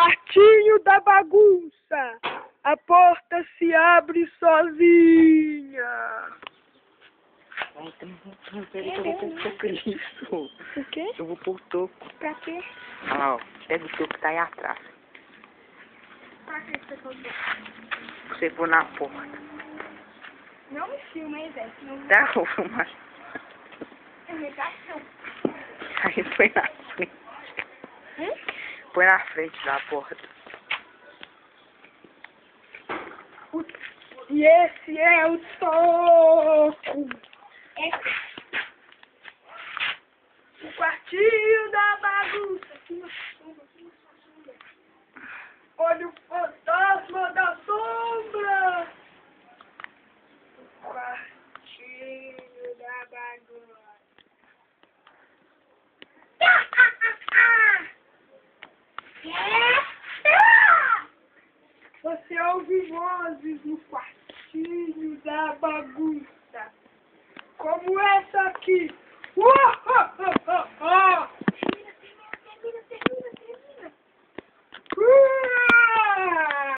quartinho da bagunça. A porta se abre sozinha. Peraí, eu vou pôr o toco nisso. O quê? Eu vou pôr o toco. Pra quê? Olha lá, ó. Pega o toco que tá aí atrás. Pra que você comprou? Pra você pôr na porta. Não me filma, hein, Zé? Não... Tá, vou filmar. É negação. Aí põe na frente. Põe na frente da porta. E esse é o toco. O quartinho da bagunça. Olha o fantasma da sombra. O quartinho da bagunça. Você ouve vozes no quartinho da bagunça. Como essa aqui.